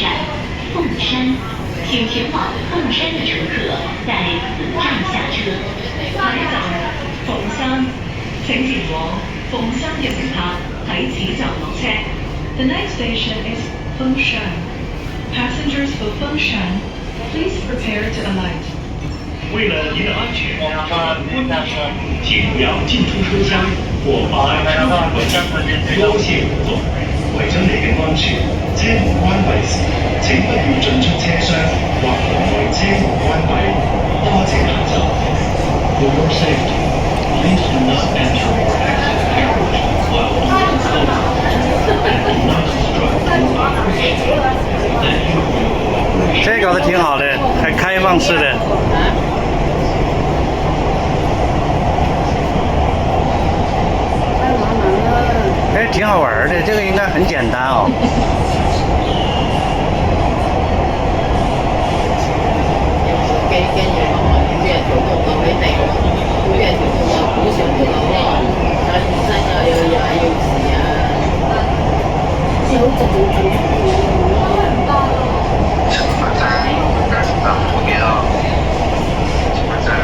站凤山，请前往凤山的乘客在此站下车。下一站鳳山，請前往鳳山嘅乘客喺此站落車。The next station is Fengshan. Passengers for Fengshan, please prepare to alight. 为了您的安全，请不要进出车厢或把车门关上，多谢合作。為咗你嘅安全，車門關閉時，請不要進出車廂或妨礙車門關閉。多謝合作。For your safety, please do not enter or exit the carriage while doors are closed, and do not obstruct your operation. Thank you for your cooperation. 这搞得挺好的，还开放式的。哎，挺好玩的，这个应该很简单哦。